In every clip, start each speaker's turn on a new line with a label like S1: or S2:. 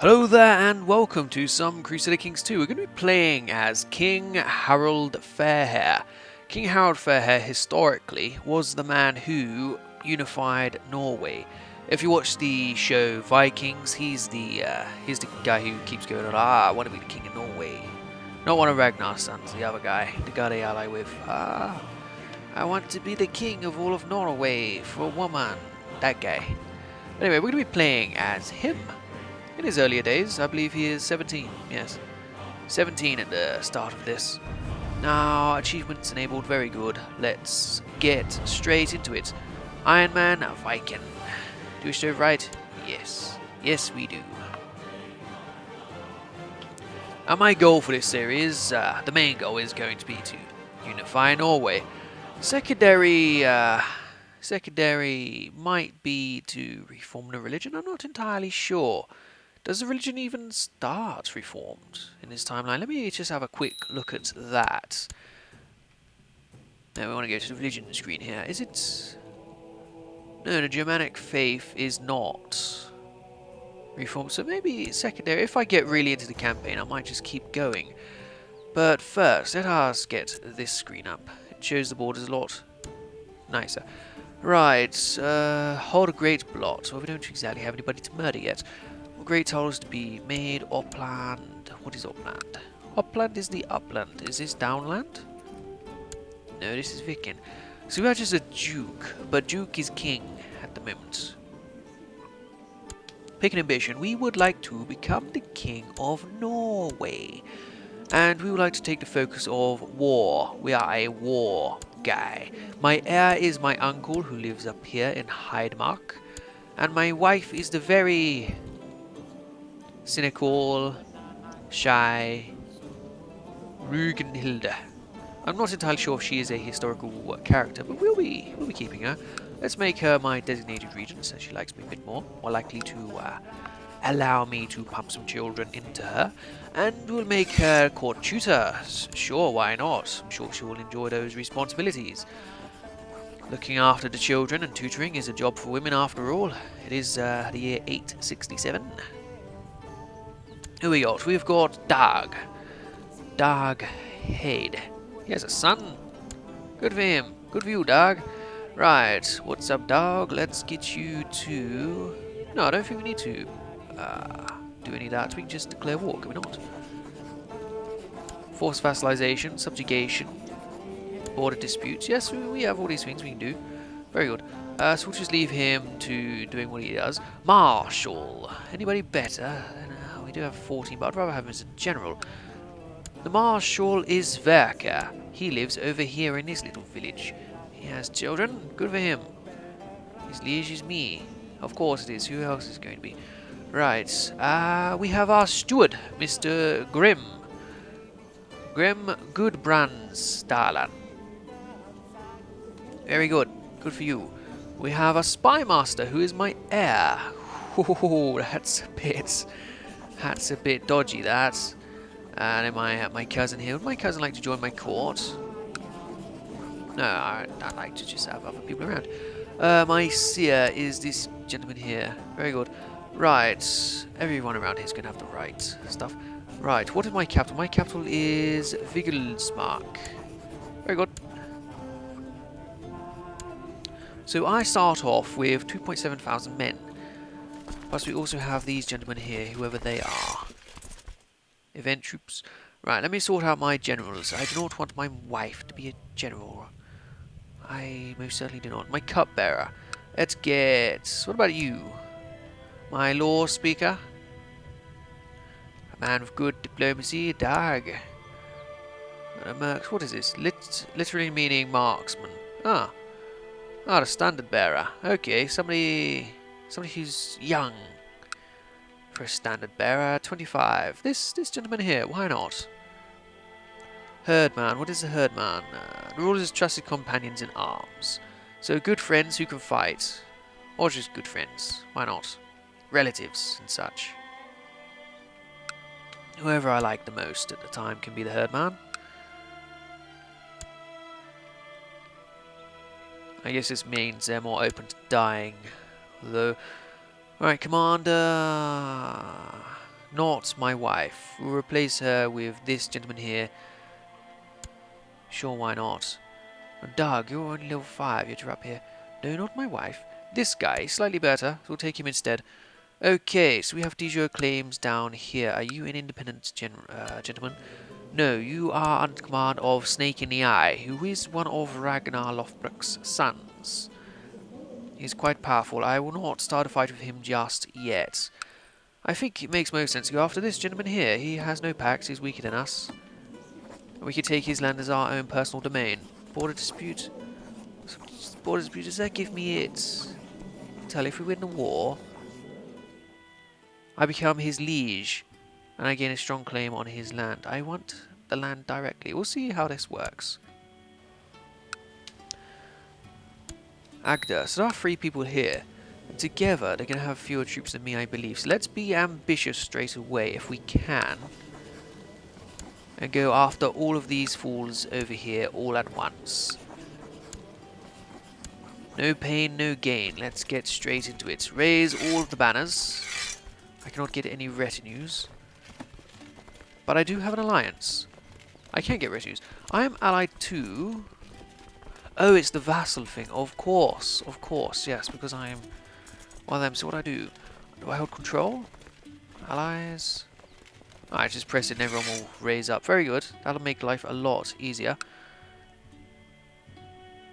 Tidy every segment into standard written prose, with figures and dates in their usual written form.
S1: Hello there and welcome to some Crusader Kings 2. We're going to be playing as King Harald Fairhair. King Harald Fairhair historically was the man who unified Norway. If you watch the show Vikings, he's the guy who keeps going on, I want to be the king of Norway. Not one of Ragnar's sons, the other guy, the guy they ally with. I want to be the king of all of Norway for a woman. That guy. Anyway, we're going to be playing as him. In his earlier days, I believe he is 17, yes. 17 at the start of this. Now, achievements enabled, very good. Let's get straight into it. Iron Man, a Viking. Do we still right? Yes. Yes, we do. And my goal for this series, the main goal is going to be to unify Norway. Secondary might be to reform the religion, I'm not entirely sure. Does the religion even start reformed in this timeline? Let me just have a quick look at that. Now we want to go to the religion screen here. Is it... No, the Germanic faith is not reformed. So maybe secondary. If I get really into the campaign, I might just keep going. But first, let us get this screen up. It shows the borders a lot nicer. Right, hold a great blot. Well, we don't exactly have anybody to murder yet. Great towers to be made. Upland. What is upland? Upland is the upland. Is this downland? No, this is Viking. So we are just a duke, but duke is king at the moment. Pick an ambition. We would like to become the king of Norway. And we would like to take the focus of war. We are a war guy. My heir is my uncle who lives up here in Heidemark. And my wife is the very... cynical, shy, Rugenhilde. I'm not entirely sure if she is a historical character, but we'll be keeping her. Let's make her my designated regent, since she likes me a bit more likely to allow me to pump some children into her. And we'll make her court tutor. Sure, why not? I'm sure she will enjoy those responsibilities. Looking after the children and tutoring is a job for women after all. It is the year 867. Who we got? We've got Dag. Dag Head. He has a son. Good for him. Good for you, Dag. Right. What's up, Dag? Let's get you to... No, I don't think we need to do any of that. We can just declare war, can we not? Forced vassalization, subjugation, border disputes. Yes, we have all these things we can do. Very good. So we'll just leave him to doing what he does. Marshal. Anybody better? We do have 14, but I'd rather have him as a general. The Marshal is Fairhair. He lives over here in this little village. He has children. Good for him. His liege is me. Of course it is. Who else is going to be? Right. We have our steward, Mr. Grim. Grim Gudbrandsdalen. Very good. Good for you. We have a spy master who is my heir. Oh, that's a bit dodgy, that. And my cousin here. Would my cousin like to join my court? No, I'd like to just have other people around. My seer is this gentleman here. Very good. Right. Everyone around here is going to have the right stuff. Right. What is my capital? My capital is Vigelsmark. Very good. So I start off with 2.7 thousand men. Plus we also have these gentlemen here, whoever they are. Event troops. Right, let me sort out my generals. I do not want my wife to be a general. I most certainly do not. My cupbearer. Let's get... What about you? My law speaker. A man of good diplomacy. Dag. What is this? Literally meaning marksman. Ah, the standard bearer. Okay, somebody who's young for a standard bearer. 25. This gentleman here. Why not? Herdman. What is a herdman? The rulers trusted companions in arms. So good friends who can fight, or just good friends. Why not? Relatives and such. Whoever I like the most at the time can be the herdman. I guess this means they're more open to dying. Although, alright, Commander... Not my wife. We'll replace her with this gentleman here. Sure, why not? Doug, you're only level 5, yet you're up here. No, not my wife. This guy, slightly better, so we'll take him instead. Okay, so we have Dijon claims down here. Are you an independent gentleman? No, you are under command of Snake in the Eye, who is one of Ragnar Lothbrok's sons. He's quite powerful. I will not start a fight with him just yet. I think it makes most sense to go after this gentleman here. He has no packs, he's weaker than us. And we could take his land as our own personal domain. Border dispute. Border dispute, does that give me it? Tell if we win the war, I become his liege, and I gain a strong claim on his land. I want the land directly. We'll see how this works. Agda. So there are 3 people here. And together, they're going to have fewer troops than me, I believe. So let's be ambitious straight away, if we can. And go after all of these fools over here all at once. No pain, no gain. Let's get straight into it. Raise all of the banners. I cannot get any retinues. But I do have an alliance. I can get retinues. I am allied to... Oh, it's the vassal thing. Of course, yes, because I am one of them. So what do I do? Do I hold control? Allies? I just press it and everyone will raise up. Very good. That'll make life a lot easier.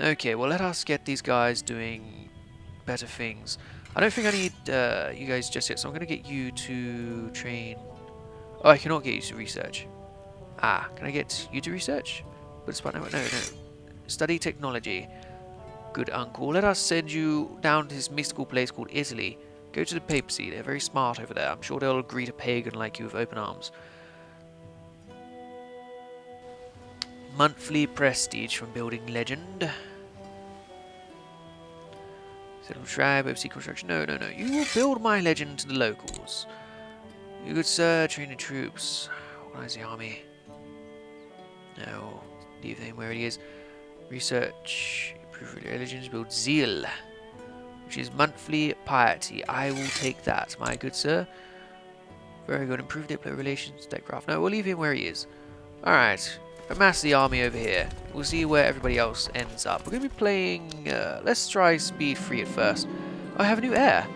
S1: Okay, well, let us get these guys doing better things. I don't think I need you guys just yet, so I'm going to get you to train... Oh, I cannot get you to research. Ah, can I get you to research? But it's no. Study technology. Good uncle. Let us send you down to this mystical place called Italy. Go to the papacy. They're very smart over there. I'm sure they'll greet a pagan like you with open arms. Monthly prestige from building legend. Settle tribe, oversee construction. No. You will build my legend to the locals. You good sir, train the troops. Organize the army. No. Leave them where it is. Research. Improve religions. Build zeal. Which is monthly piety. I will take that, my good sir. Very good. Improve diplomatic relations. Deckcraft. No, we'll leave him where he is. Alright. Amass the army over here. We'll see where everybody else ends up. We're going to be playing... let's try speed 3 at first. I have a new heir.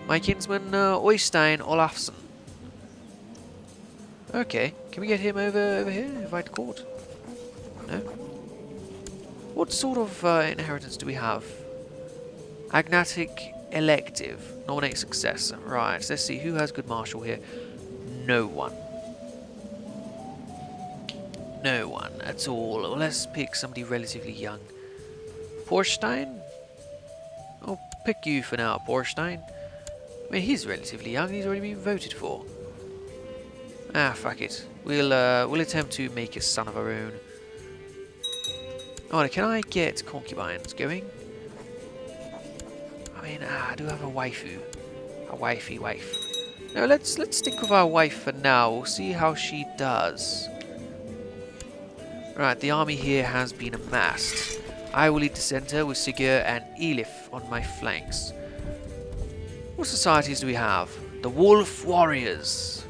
S1: My kinsman Oystein Olafsson. Okay. Can we get him over here? Invite court? No? What sort of inheritance do we have? Agnatic elective. Nominate successor. Right. Let's see. Who has good marshal here? No one. No one at all. Well, let's pick somebody relatively young. Porstein? I'll pick you for now, Porstein. I mean, he's relatively young. He's already been voted for. Ah, fuck it. We'll attempt to make a son of our own. Oh, can I get concubines going? I mean, I do have a waifu. A wifey wife. No, let's stick with our wife for now. We'll see how she does. Right, the army here has been amassed. I will lead the centre with Sigurd and Elif on my flanks. What societies do we have? The Wolf Warriors.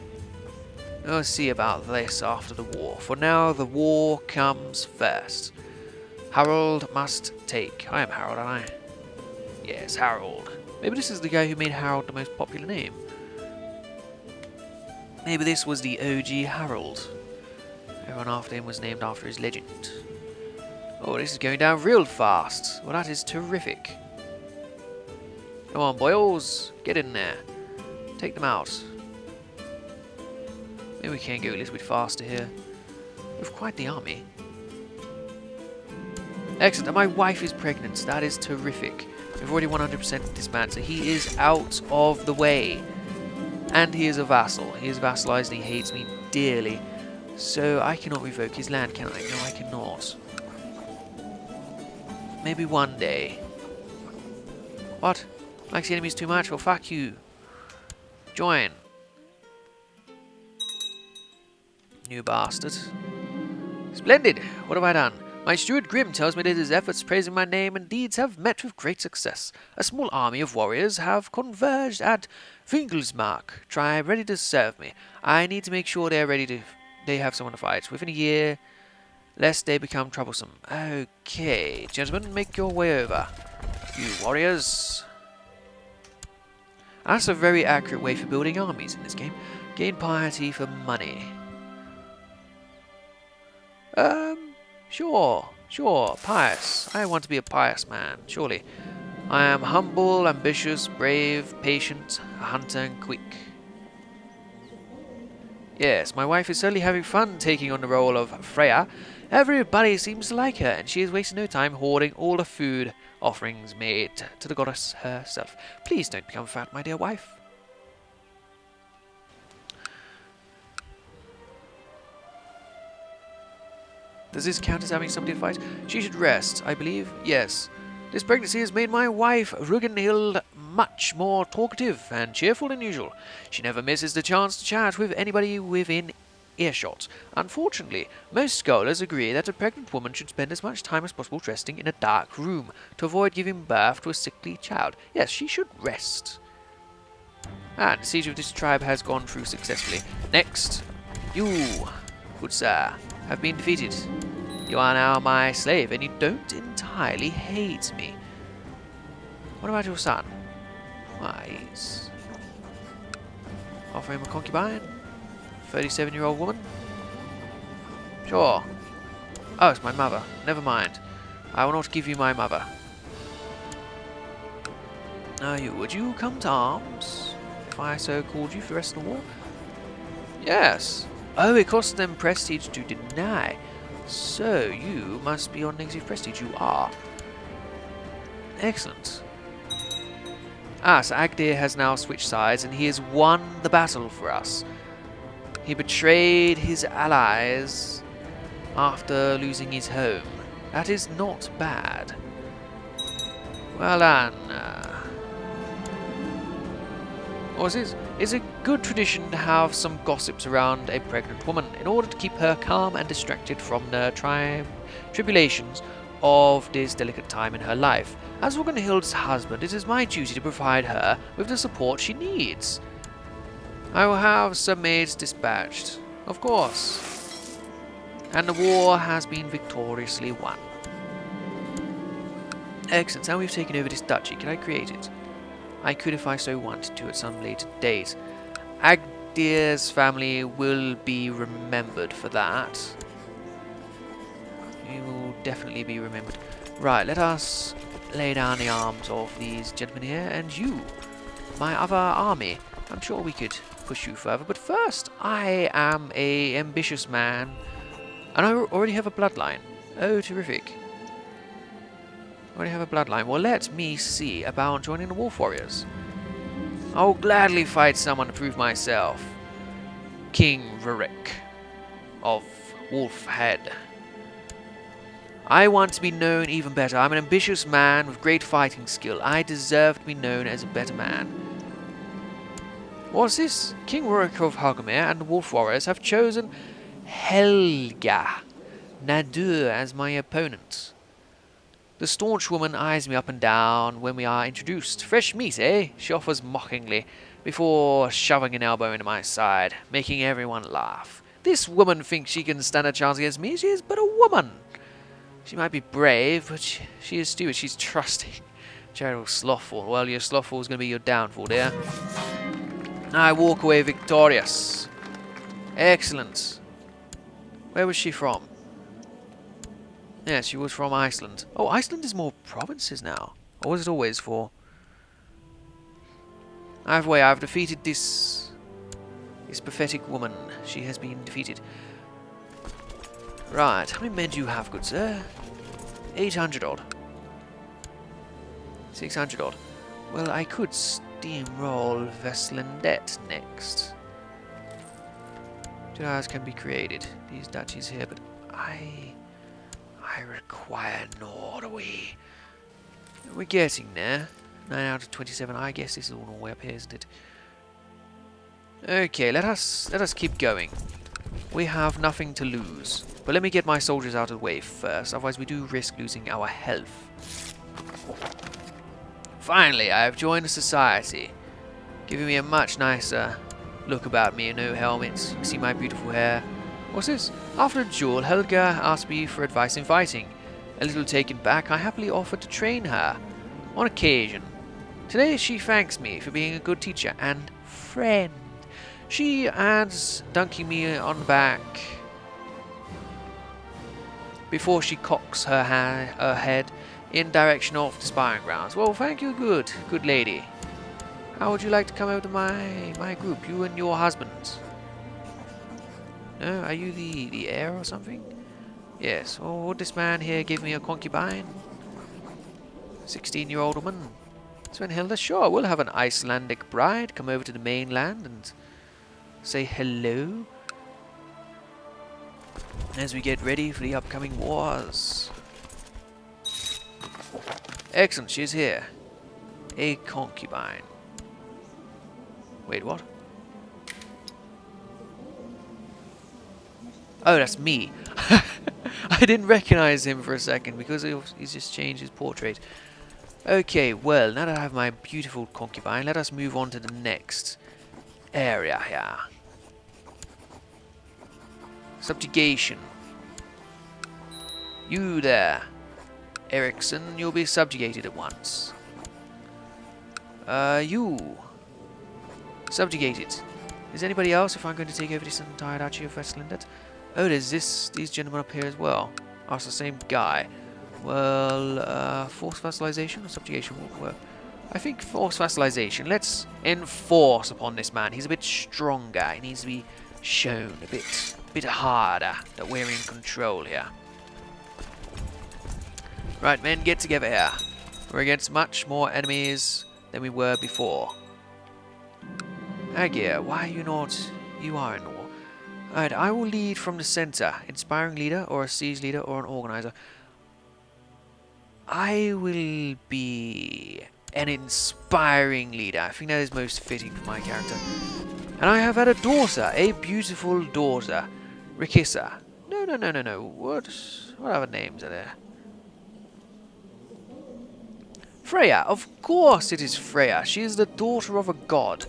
S1: We'll see about this after the war. For now, the war comes first. Harald must take. I am Harald, aren't I? Yes, Harald. Maybe this is the guy who made Harald the most popular name. Maybe this was the OG Harald. Everyone after him was named after his legend. Oh, this is going down real fast. Well, that is terrific. Come on, boys. Get in there. Take them out. Maybe we can go a little bit faster here. We've quite the army. Excellent. And my wife is pregnant. That is terrific. We've already 100% disbanded, so he is out of the way. And he is a vassal. He is vassalized and he hates me dearly. So I cannot revoke his land, can I? No, I cannot. Maybe one day. What? Likes the enemies too much? Well, fuck you. Join. New bastard. Splendid. What have I done? My steward Grim tells me that his efforts praising my name and deeds have met with great success. A small army of warriors have converged at Finkelsmark tribe ready to serve me. I need to make sure they have someone to fight within a year, lest they become troublesome. Okay, gentlemen, make your way over. You warriors. That's a very accurate way for building armies in this game. Gain piety for money. Sure, pious. I want to be a pious man, surely. I am humble, ambitious, brave, patient, a hunter, and quick. Yes, my wife is certainly having fun taking on the role of Freya. Everybody seems to like her, and she is wasting no time hoarding all the food offerings made to the goddess herself. Please don't become fat, my dear wife. Does this count as having somebody to fight? She should rest, I believe. Yes. This pregnancy has made my wife, Rugenhild, much more talkative and cheerful than usual. She never misses the chance to chat with anybody within earshot. Unfortunately, most scholars agree that a pregnant woman should spend as much time as possible resting in a dark room to avoid giving birth to a sickly child. Yes, she should rest. And the siege of this tribe has gone through successfully. Next, you, good sir, have been defeated. You are now my slave, and you don't entirely hate me. What about your son? Why, he's... offer him a concubine? 37-year-old woman? Sure. Oh, it's my mother. Never mind. I will not give you my mother. Now would you come to arms, if I so called you for the rest of the war? Yes. Oh, it costs them prestige to deny. So, you must be on negative prestige. You are. Excellent. Ah, so Agdir has now switched sides, and he has won the battle for us. He betrayed his allies after losing his home. That is not bad. Well done. It's a good tradition to have some gossips around a pregnant woman in order to keep her calm and distracted from the tribulations of this delicate time in her life. As Rugenhild's husband, it is my duty to provide her with the support she needs. I will have some maids dispatched, of course. And the war has been victoriously won. Excellent, now we've taken over this duchy. Can I create it? I could if I so wanted to at some later date. Agdir's family will be remembered for that. You will definitely be remembered. Right, let us lay down the arms of these gentlemen here, and you, my other army. I'm sure we could push you further, but first, I am a ambitious man, and I already have a bloodline. Oh, terrific. Already have a bloodline. Well, let me see about joining the Wolf Warriors. I'll gladly fight someone to prove myself. King Rurik of Wolfhead. I want to be known even better. I'm an ambitious man with great fighting skill. I deserve to be known as a better man. What's this? King Rurik of Hogomir and the Wolf Warriors have chosen Helga Nadur as my opponent. The staunch woman eyes me up and down when we are introduced. Fresh meat, eh? She offers mockingly, before shoving an elbow into my side, making everyone laugh. This woman thinks she can stand a chance against me. She is but a woman. She might be brave, but she is stupid. She's trusting. Gerald Slothful. Well, your Slothful is going to be your downfall, dear. I walk away victorious. Excellent. Where was she from? Yes, she was from Iceland. Oh, Iceland is more provinces now. Or was it always for? Either way, I've defeated this pathetic woman. She has been defeated. Right, how many men do you have, good sir? 800 odd. 600 odd. Well, I could steamroll Veslandet next. 2 hours can be created. These duchies here, but I require Norway. We're getting there. 9 out of 27. I guess this is all Norway up here, isn't it? Okay, let us keep going. We have nothing to lose. But let me get my soldiers out of the way first, otherwise we do risk losing our health. Finally, I have joined a society, giving me a much nicer look about me, no helmets. You can see my beautiful hair. What's this? After a duel, Helga asked me for advice in fighting. A little taken back, I happily offered to train her, on occasion. Today she thanks me for being a good teacher and friend. She adds, dunking me on the back before she cocks her head in direction of the sparring grounds. Well, thank you, good lady. How would you like to come over to my group, you and your husband? No, are you the heir or something? Yes. Oh, would this man here give me a concubine? 16-year-old woman. Svenhilda, sure, we'll have an Icelandic bride come over to the mainland and say hello as we get ready for the upcoming wars. Excellent, she's here. A concubine. Wait, what? Oh, that's me. I didn't recognize him for a second because he's just changed his portrait. Okay, well, now that I have my beautiful concubine, let us move on to the next area here. Subjugation. You there, Ericsson, you'll be subjugated at once. You. Subjugated. Is anybody else if I'm going to take over this entire duchy of Westlandet? Oh, there's these gentlemen up here as well. Oh, it's the same guy. Well, forced vassalization or subjugation will work. I think forced vassalization. Let's enforce upon this man. He's a bit stronger. He needs to be shown a bit harder that we're in control here. Right, men, get together here. We're against much more enemies than we were before. Agir, why are you not? You are in war. Alright, I will lead from the center. Inspiring leader, or a siege leader, or an organizer. I will be an inspiring leader. I think that is most fitting for my character. And I have had a daughter, a beautiful daughter. Rikissa. No. What other names are there? Freya. Of course it is Freya. She is the daughter of a god,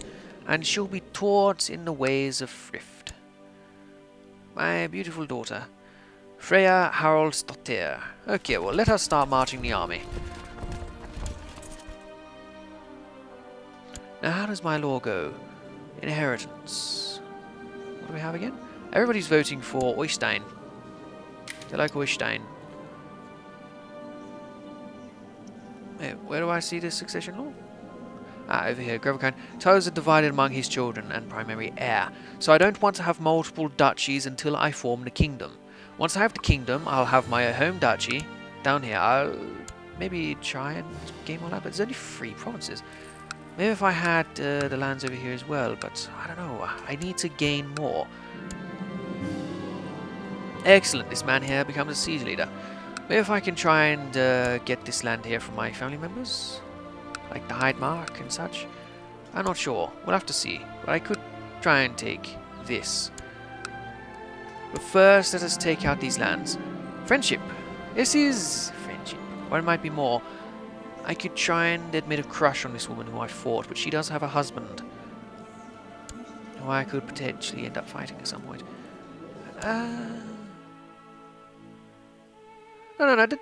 S1: and she'll be taught in the ways of thrift. My beautiful daughter. Freya Haraldsdottir. Okay, well, let us start marching the army. Now, how does my law go? Inheritance. What do we have again? Everybody's voting for Oystein. They like Oystein. Wait, where do I see the succession law? Ah, over here. Greverkind. Titles are divided among his children and primary heir. So I don't want to have multiple duchies until I form the kingdom. Once I have the kingdom, I'll have my home duchy down here. I'll maybe try and gain more land, but there's only 3 provinces. Maybe if I had the lands over here as well, but I don't know. I need to gain more. Excellent. This man here becomes a siege leader. Maybe if I can try and get this land here from my family members, like the Hyde Mark and such. I'm not sure. We'll have to see. But I could try and take this. But first, let us take out these lands. Friendship. This is friendship. Or it might be more. I could try and admit a crush on this woman who I fought, but she does have a husband who I could potentially end up fighting at some point. No.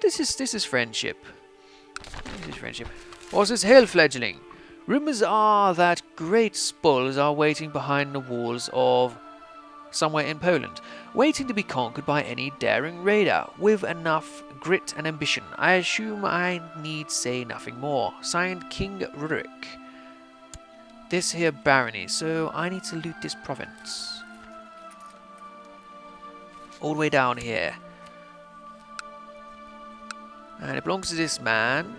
S1: This is friendship. This is friendship. What's this hail fledgling? Rumors are that great spoils are waiting behind the walls of somewhere in Poland, waiting to be conquered by any daring raider with enough grit and ambition. I assume I need say nothing more. Signed, King Rurik. This here barony, so I need to loot this province. All the way down here. And it belongs to this man,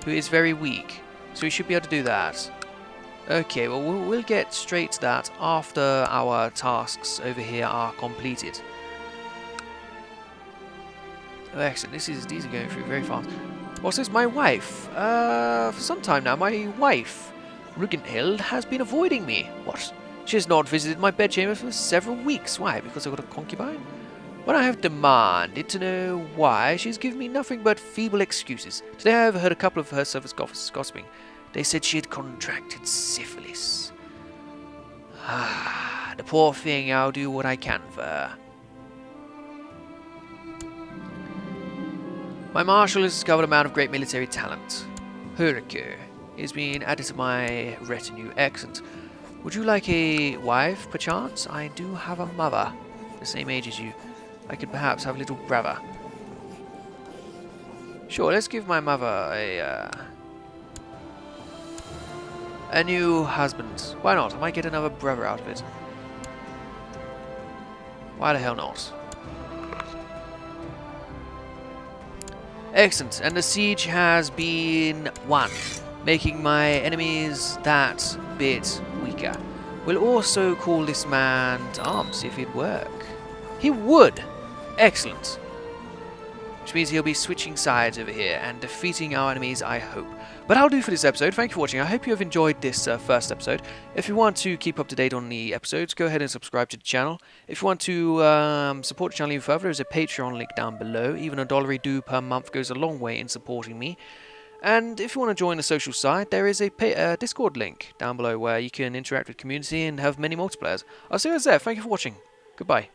S1: who is very weak, so we should be able to do that. Okay, well, we'll get straight to that after our tasks over here are completed. Oh, excellent. These are going through very fast. What's this? My wife. For some time now, my wife, Rugenhild, has been avoiding me. What? She has not visited my bedchamber for several weeks. Why? Because I've got a concubine? When I have demanded to know why, she's given me nothing but feeble excuses. Today I overheard a couple of her servants gossiping. They said she had contracted syphilis. Ah, the poor thing, I'll do what I can for her. My marshal has discovered a man of great military talent. Hurricane is being added to my retinue. Excellent. Would you like a wife, perchance? I do have a mother, the same age as you. I could perhaps have a little brother. Sure, let's give my mother a new husband. Why not? I might get another brother out of it. Why the hell not? Excellent, and the siege has been won, making my enemies that bit weaker. We'll also call this man to arms, see if he'd work. He would! Excellent. Which means he'll be switching sides over here and defeating our enemies, I hope. But that'll do for this episode. Thank you for watching. I hope you have enjoyed this first episode. If you want to keep up to date on the episodes, go ahead and subscribe to the channel. If you want to support the channel even further, there's a Patreon link down below. Even $1 per month goes a long way in supporting me. And if you want to join the social side, there is a Discord link down below where you can interact with the community and have many multiplayers. I'll see you guys there. Thank you for watching. Goodbye.